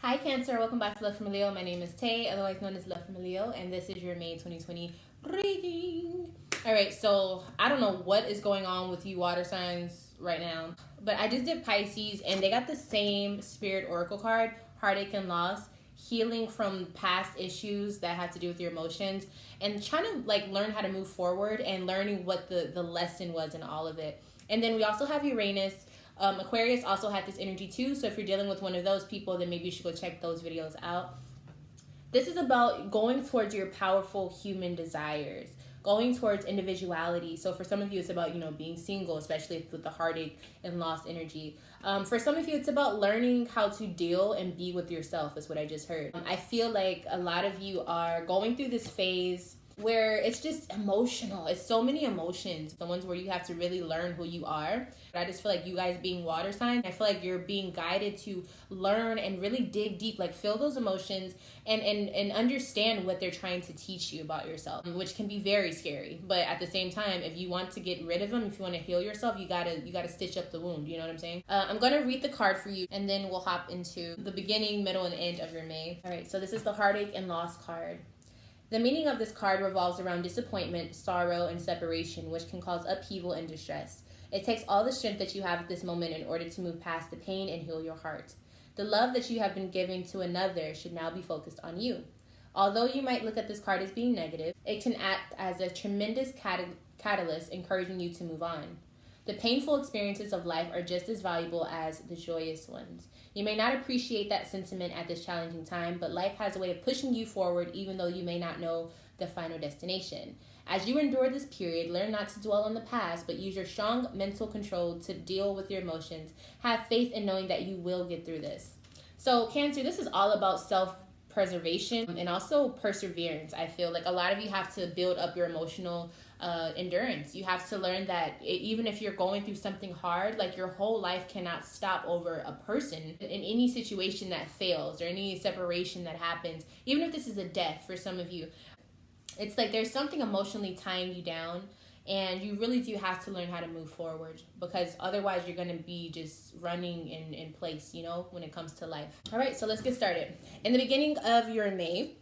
Hi Cancer, welcome back to Love from Leo. My name is Tay, otherwise known as Love from Leo, and this is your May 2020 reading. Alright, so I don't know what is going on with you water signs right now, but I just did Pisces and they got the same Spirit Oracle card, Heartache and Loss, healing from past issues that have to do with your emotions, and trying to learn how to move forward and learning what the lesson was in all of it. And then we also have Uranus. Aquarius also had this energy too, so if you're dealing with one of those people, then maybe you should go check those videos out. This is about going towards your powerful human desires, going towards individuality. So for some of you, it's about, being single, especially with the heartache and lost energy. For some of you, it's about learning how to deal and be with yourself, is what I just heard. I feel like a lot of you are going through this phase where it's just emotional. It's so many emotions. The ones where you have to really learn who you are. I just feel like you guys being water signs, I feel like you're being guided to learn and really dig deep, feel those emotions and understand what they're trying to teach you about yourself, which can be very scary. But at the same time, if you want to get rid of them, if you want to heal yourself, you gotta stitch up the wound. You know what I'm saying? I'm gonna read the card for you, and then we'll hop into the beginning, middle, and end of your May. All right, so this is the Heartache and Loss card. The meaning of this card revolves around disappointment, sorrow, and separation, which can cause upheaval and distress. It takes all the strength that you have at this moment in order to move past the pain and heal your heart. The love that you have been giving to another should now be focused on you. Although you might look at this card as being negative, it can act as a tremendous catalyst encouraging you to move on. The painful experiences of life are just as valuable as the joyous ones. You may not appreciate that sentiment at this challenging time, but life has a way of pushing you forward even though you may not know the final destination. As you endure this period, learn not to dwell on the past, but use your strong mental control to deal with your emotions. Have faith in knowing that you will get through this. So, Cancer, this is all about self-preservation and also perseverance. I feel like a lot of you have to build up your emotional endurance. You have to learn that even if you're going through something hard, your whole life cannot stop over a person. In any situation that fails or any separation that happens, even if this is a death for some of you, it's there's something emotionally tying you down, and you really do have to learn how to move forward, because otherwise you're going to be just running in place, when it comes to life. All right, so let's get started. In the beginning of your May,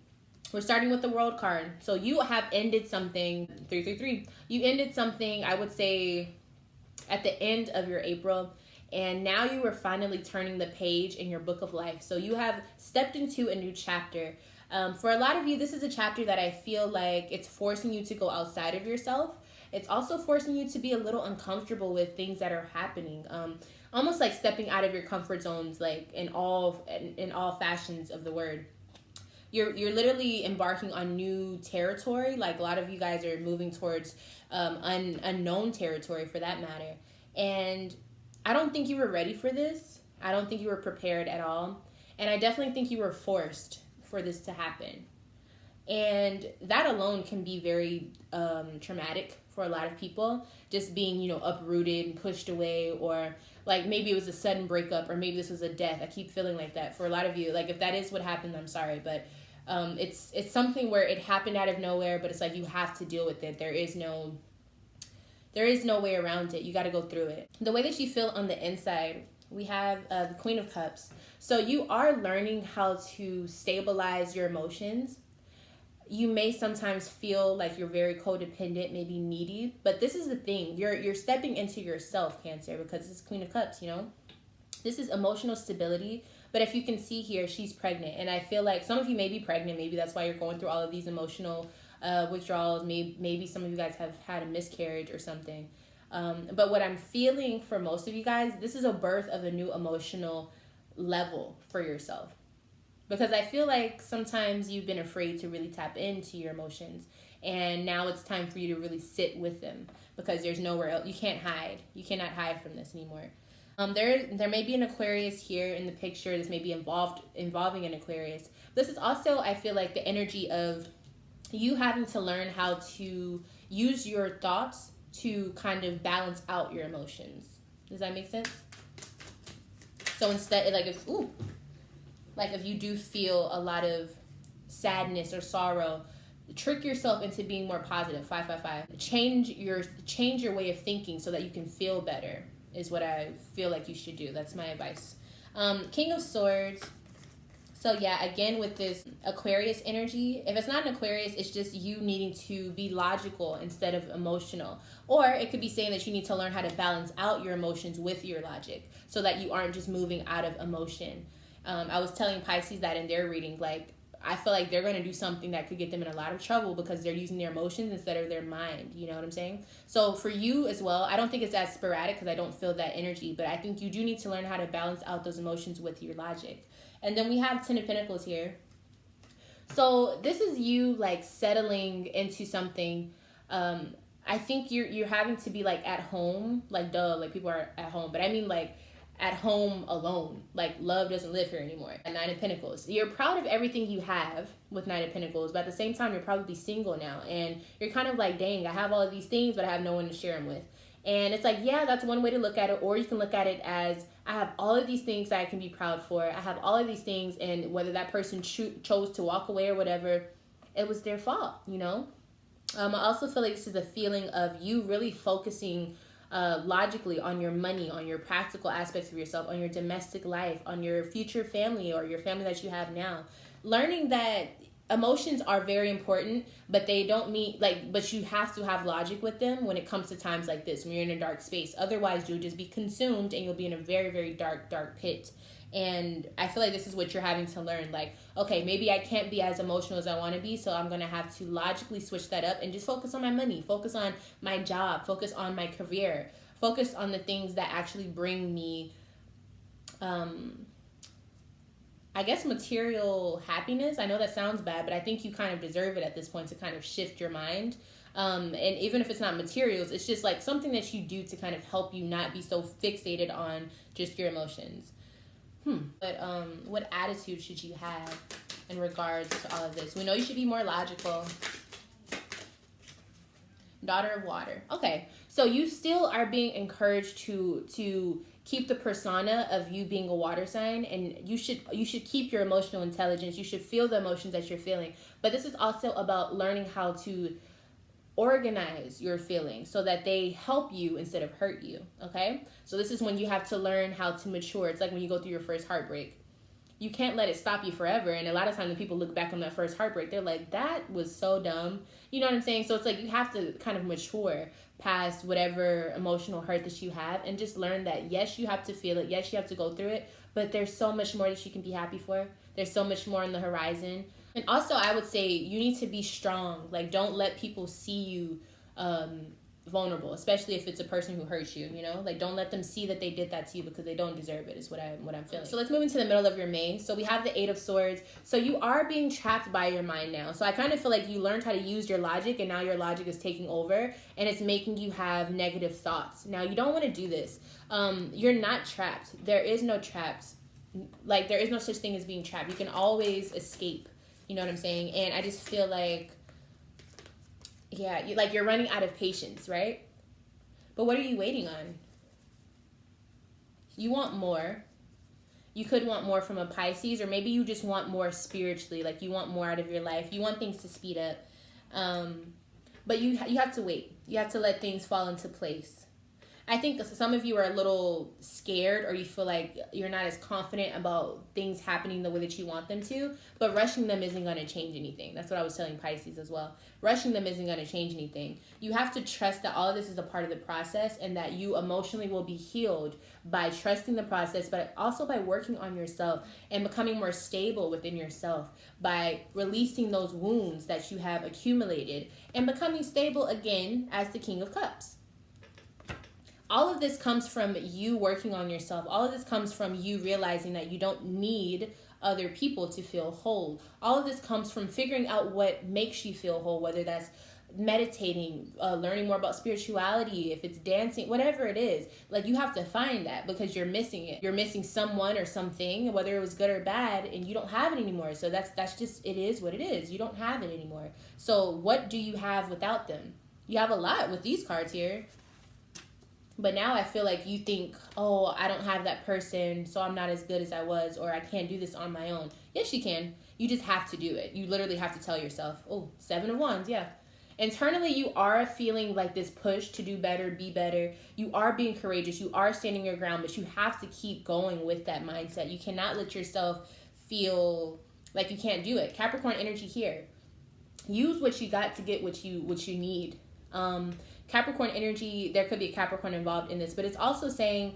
we're starting with the World card. So you have ended something, 333. You ended something, I would say, at the end of your April, and now you are finally turning the page in your book of life. So you have stepped into a new chapter. For a lot of you, this is a chapter that I feel like it's forcing you to go outside of yourself. It's also forcing you to be a little uncomfortable with things that are happening. Almost like stepping out of your comfort zones, in all fashions of the word. You're literally embarking on new territory. A lot of you guys are moving towards unknown territory, for that matter. And I don't think you were ready for this. I don't think you were prepared at all. And I definitely think you were forced for this to happen. And that alone can be very traumatic for a lot of people. Just being, uprooted and pushed away, or maybe it was a sudden breakup, or maybe this was a death. I keep feeling like that for a lot of you. If that is what happened, I'm sorry, but it's something where it happened out of nowhere, but it's you have to deal with it. There is no way around it. You got to go through it. The way that you feel on the inside, we have the Queen of Cups. So you are learning how to stabilize your emotions. You may sometimes feel like you're very codependent, maybe needy, but this is the thing. You're stepping into yourself, Cancer, because it's Queen of Cups, This is emotional stability. But if you can see here, she's pregnant. And I feel like some of you may be pregnant. Maybe that's why you're going through all of these emotional withdrawals. Maybe some of you guys have had a miscarriage or something. But what I'm feeling for most of you guys, this is a birth of a new emotional level for yourself. Because I feel like sometimes you've been afraid to really tap into your emotions. And now it's time for you to really sit with them. Because there's nowhere else. You can't hide. You cannot hide from this anymore. There may be an Aquarius here in the picture. This may be involving an Aquarius. This is also, I feel like, the energy of you having to learn how to use your thoughts to kind of balance out your emotions. Does that make sense? So instead, if you do feel a lot of sadness or sorrow, trick yourself into being more positive. 555. Change your way of thinking so that you can feel better, is what I feel like you should do. That's my advice. King of Swords. So yeah, again, with this Aquarius energy, if it's not an Aquarius, it's just you needing to be logical instead of emotional. Or it could be saying that you need to learn how to balance out your emotions with your logic so that you aren't just moving out of emotion. I was telling Pisces that in their reading, like, I feel like they're going to do something that could get them in a lot of trouble because they're using their emotions instead of their mind. You know what I'm saying? So for you as well, I don't think it's as sporadic because I don't feel that energy, but I think you do need to learn how to balance out those emotions with your logic. And then we have Ten of Pentacles here. So this is you like settling into something. I think you're having to be like at home, like like people are at home, but I mean like at home alone. Like love doesn't live here anymore. At Nine of Pentacles, you're proud of everything you have with Nine of Pentacles, but at the same time you're probably single now, and you're kind of like, dang, I have all of these things, but I have no one to share them with. And it's like, yeah, that's one way to look at it. Or you can look at it as, I have all of these things that I can be proud for. I have all of these things, and whether that person chose to walk away or whatever, it was their fault, you know? I also feel like this is a feeling of you really focusing logically on your money, on your practical aspects of yourself, on your domestic life, on your future family or your family that you have now. Learning that emotions are very important, but they don't mean like, but you have to have logic with them when it comes to times like this, when you're in a dark space. Otherwise, you'll just be consumed and you'll be in a very, very dark pit. And I feel like this is what you're having to learn. Like, okay, maybe I can't be as emotional as I want to be, so I'm going to have to logically switch that up and just focus on my money, focus on my job, focus on my career, focus on the things that actually bring me, I guess, material happiness. I know that sounds bad, but I think you kind of deserve it at this point to kind of shift your mind. And even if it's not materials, it's just like something that you do to kind of help you not be so fixated on just your emotions. But what attitude should you have in regards to all of this? We know you should be more logical. Daughter of Water. Okay, so you still are being encouraged to keep the persona of you being a water sign, and you should keep your emotional intelligence. You should feel the emotions that you're feeling. But this is also about learning how to organize your feelings so that they help you instead of hurt you. Okay, so this is when you have to learn how to mature. It's like when you go through your first heartbreak, you can't let it stop you forever. And a lot of times when people look back on that first heartbreak, they're like, that was so dumb. You know what I'm saying? So it's like you have to kind of mature past whatever emotional hurt that you have and just learn that yes, you have to feel it, yes, you have to go through it, but there's so much more that you can be happy for. There's so much more on the horizon. And also, I would say you need to be strong. Like, don't let people see you vulnerable, especially if it's a person who hurts you, you know? Like, don't let them see that they did that to you because they don't deserve it, is what I'm feeling. So let's move into the middle of your May. So we have the Eight of Swords. So you are being trapped by your mind now. So I kind of feel like you learned how to use your logic, and now your logic is taking over, and it's making you have negative thoughts. Now, you don't want to do this. You're not trapped. There is no traps. Like, there is no such thing as being trapped. You can always escape. You know what I'm saying? And I just feel like, yeah, you're running out of patience, right? But what are you waiting on? You want more. You could want more from a Pisces, or maybe you just want more spiritually. Like, you want more out of your life. You want things to speed up. But you have to wait. You have to let things fall into place. I think some of you are a little scared, or you feel like you're not as confident about things happening the way that you want them to, but rushing them isn't going to change anything. That's what I was telling Pisces as well. Rushing them isn't going to change anything. You have to trust that all of this is a part of the process, and that you emotionally will be healed by trusting the process, but also by working on yourself and becoming more stable within yourself, by releasing those wounds that you have accumulated and becoming stable again as the King of Cups. All of this comes from you working on yourself. All of this comes from you realizing that you don't need other people to feel whole. All of this comes from figuring out what makes you feel whole, whether that's meditating, learning more about spirituality, if it's dancing, whatever it is. Like, you have to find that because you're missing it. You're missing someone or something, whether it was good or bad, and you don't have it anymore. So that's just, it is what it is. You don't have it anymore. So what do you have without them? You have a lot with these cards here. But now I feel like you think, oh, I don't have that person, so I'm not as good as I was, or I can't do this on my own. Yes, you can. You just have to do it. You literally have to tell yourself, oh, Seven of Wands, yeah. Internally, you are feeling like this push to do better, be better. You are being courageous. You are standing your ground, but you have to keep going with that mindset. You cannot let yourself feel like you can't do it. Capricorn energy here. Use what you got to get what you need. Capricorn energy, there could be a Capricorn involved in this, but it's also saying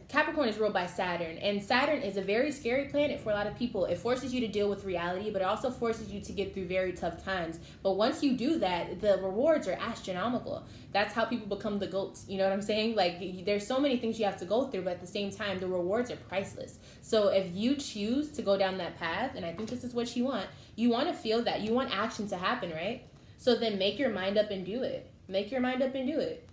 Capricorn is ruled by Saturn, and Saturn is a very scary planet for a lot of people. It forces you to deal with reality, but it also forces you to get through very tough times. But once you do that, the rewards are astronomical. That's how people become the GOATs. You know what I'm saying? Like, there's so many things you have to go through, but at the same time, the rewards are priceless. So if you choose to go down that path, and I think this is what you want to feel that. You want action to happen, right? So then make your mind up and do it. Make your mind up and do it.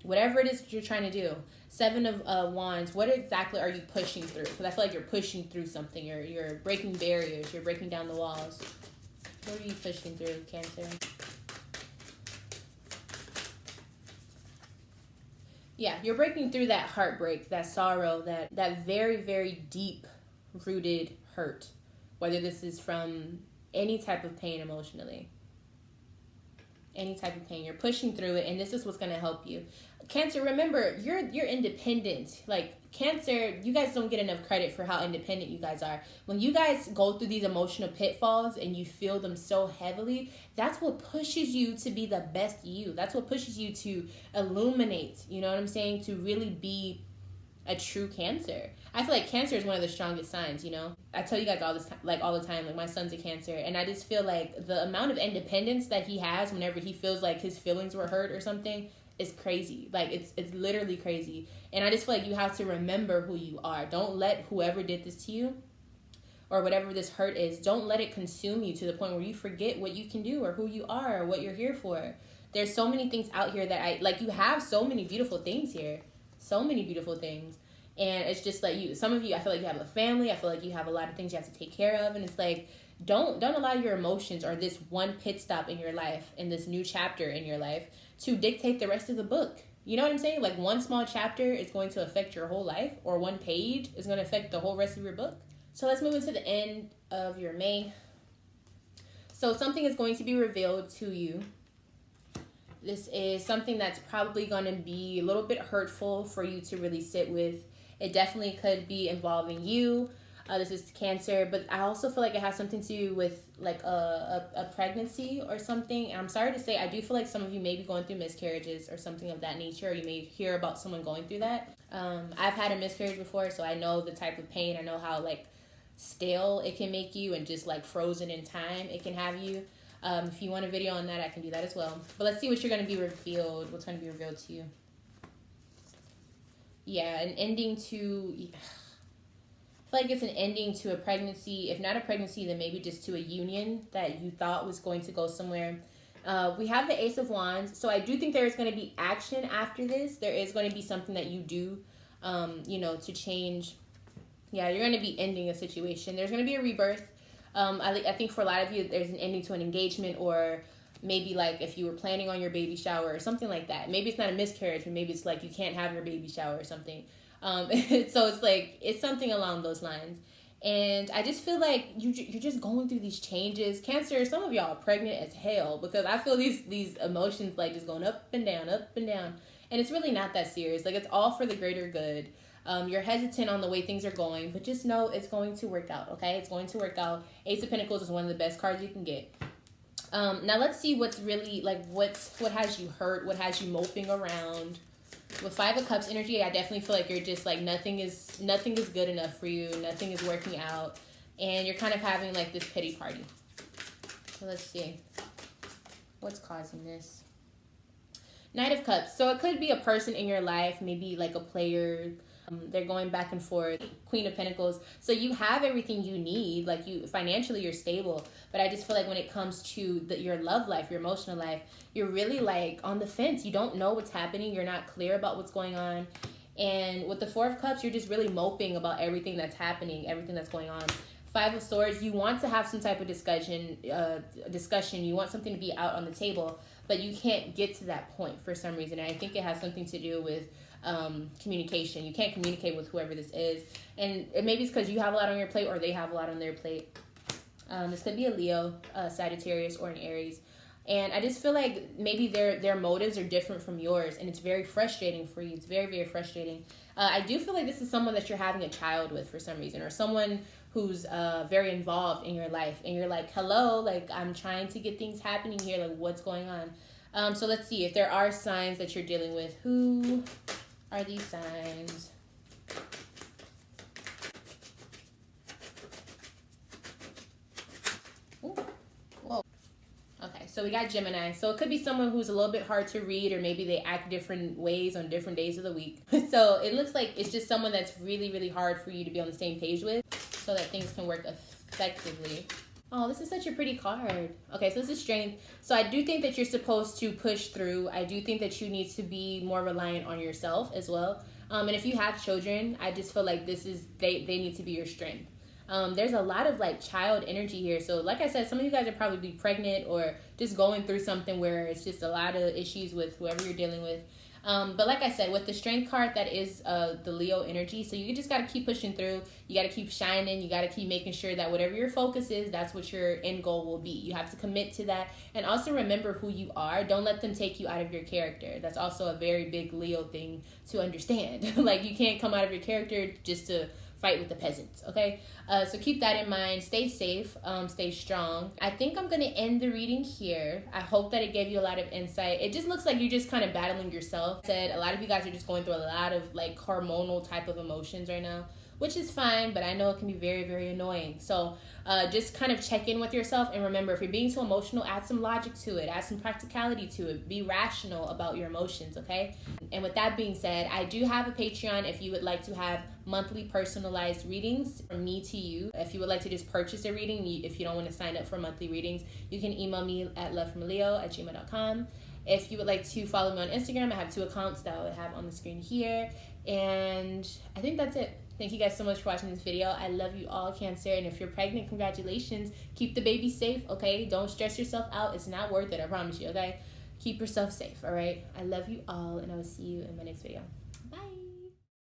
Whatever it is you're trying to do. 7 of Wands, what exactly are you pushing through? Because I feel like you're pushing through something. You're breaking barriers. You're breaking down the walls. What are you pushing through, Cancer? Yeah, you're breaking through that heartbreak, that sorrow, that very, very deep-rooted hurt. Whether this is from any type of pain emotionally. Any type of pain. You're pushing through it, and this is what's going to help you. Cancer, remember, you're independent. Like, Cancer, you guys don't get enough credit for how independent you guys are. When you guys go through these emotional pitfalls and you feel them so heavily, that's what pushes you to be the best you. That's what pushes you to illuminate, you know what I'm saying? To really be a true Cancer. I feel like Cancer is one of the strongest signs, you know? I tell you guys all the time, like, my son's a Cancer, and I just feel like the amount of independence that he has whenever he feels like his feelings were hurt or something is crazy. Like, it's literally crazy. And I just feel like you have to remember who you are. Don't let whoever did this to you or whatever this hurt is, don't let it consume you to the point where you forget what you can do or who you are or what you're here for. There's so many things out here that you have so many beautiful things here. So many beautiful things. And it's just like some of you, I feel like you have a family. I feel like you have a lot of things you have to take care of. And it's like, don't allow your emotions or this one pit stop in your life, in this new chapter in your life, to dictate the rest of the book. You know what I'm saying? Like, one small chapter is going to affect your whole life, or one page is going to affect the whole rest of your book. So let's move into the end of your May. So something is going to be revealed to you. This is something that's probably going to be a little bit hurtful for you to really sit with. It definitely could be involving you. This is Cancer, but I also feel like it has something to do with like a pregnancy or something. And I'm sorry to say, I do feel like some of you may be going through miscarriages or something of that nature, or you may hear about someone going through that. I've had a miscarriage before, so I know the type of pain. I know how like stale it can make you and just like frozen in time it can have you. If you want a video on that, I can do that as well. But let's see what you're going to be revealed. What's going to be revealed to you? Yeah, an ending to... I feel like it's an ending to a pregnancy. If not a pregnancy, then maybe just to a union that you thought was going to go somewhere. We have the Ace of Wands. So I do think there is going to be action after this. There is going to be something that you do, to change. Yeah, you're going to be ending a situation. There's going to be a rebirth. I think for a lot of you, there's an ending to an engagement, or maybe like if you were planning on your baby shower or something like that. Maybe it's not a miscarriage, but maybe it's like you can't have your baby shower or something. So it's like, it's something along those lines. And I just feel like you're just going through these changes. Cancer, some of y'all are pregnant as hell, because I feel these emotions like just going up and down, up and down. And it's really not that serious. Like, it's all for the greater good. You're hesitant on the way things are going, but just know it's going to work out, okay? It's going to work out. Ace of Pentacles is one of the best cards you can get. Now let's see what's really, like, what has you hurt, what has you moping around. With 5 of Cups energy, I definitely feel like you're just like nothing is good enough for you. Nothing is working out. And you're kind of having like this pity party. So let's see. What's causing this? Knight of Cups. So it could be a person in your life, maybe like a player. They're going back and forth. Queen of Pentacles. So you have everything you need. Like, financially you're stable. But I just feel like when it comes to your love life, your emotional life, you're really like on the fence. You don't know what's happening. You're not clear about what's going on. And with the 4 of Cups, you're just really moping about everything that's happening, everything that's going on. 5 of Swords, you want to have some type of discussion. You want something to be out on the table, but you can't get to that point for some reason. And I think it has something to do with communication. You can't communicate with whoever this is. And maybe it's because you have a lot on your plate, or they have a lot on their plate. This could be a Leo, Sagittarius, or an Aries. And I just feel like maybe their motives are different from yours, and it's very frustrating for you. It's very, very frustrating. I do feel like this is someone that you're having a child with for some reason, or someone who's very involved in your life, and you're like, hello, like, I'm trying to get things happening here, like, what's going on? So let's see if there are signs that you're dealing with. Who are these signs? Ooh. Whoa. Okay, so we got Gemini. So it could be someone who's a little bit hard to read, or maybe they act different ways on different days of the week. So it looks like it's just someone that's really, really hard for you to be on the same page with, so that things can work effectively. Oh, this is such a pretty card. Okay, so this is strength. So I do think that you're supposed to push through. I do think that you need to be more reliant on yourself as well. And if you have children, I just feel like this is, they need to be your strength. There's a lot of like child energy here. So like I said, some of you guys are probably pregnant or just going through something where it's just a lot of issues with whoever you're dealing with. But like I said, with the strength card, that is the Leo energy. So you just got to keep pushing through. You got to keep shining. You got to keep making sure that whatever your focus is, that's what your end goal will be. You have to commit to that. And also remember who you are. Don't let them take you out of your character. That's also a very big Leo thing to understand. Like, you can't come out of your character just to fight with the peasants, okay? So keep that in mind. Stay safe, stay strong. I think I'm gonna end the reading here. I hope that it gave you a lot of insight. It just looks like you're just kind of battling yourself. A lot of you guys are just going through a lot of like hormonal type of emotions right now, which is fine, but I know it can be very, very annoying. So just kind of check in with yourself, and remember, if you're being too emotional, add some logic to it, add some practicality to it, be rational about your emotions, okay? And with that being said, I do have a Patreon if you would like to have monthly personalized readings from me to you. If you would like to just purchase a reading, if you don't want to sign up for monthly readings, you can email me at lovefromaleo@gmail.com. If you would like to follow me on Instagram, I have 2 accounts that I would have on the screen here. And I think that's it. Thank you guys so much for watching this video. I love you all, Cancer. And if you're pregnant, congratulations. Keep the baby safe, okay? Don't stress yourself out. It's not worth it, I promise you, okay? Keep yourself safe, all right? I love you all, and I will see you in my next video. Bye.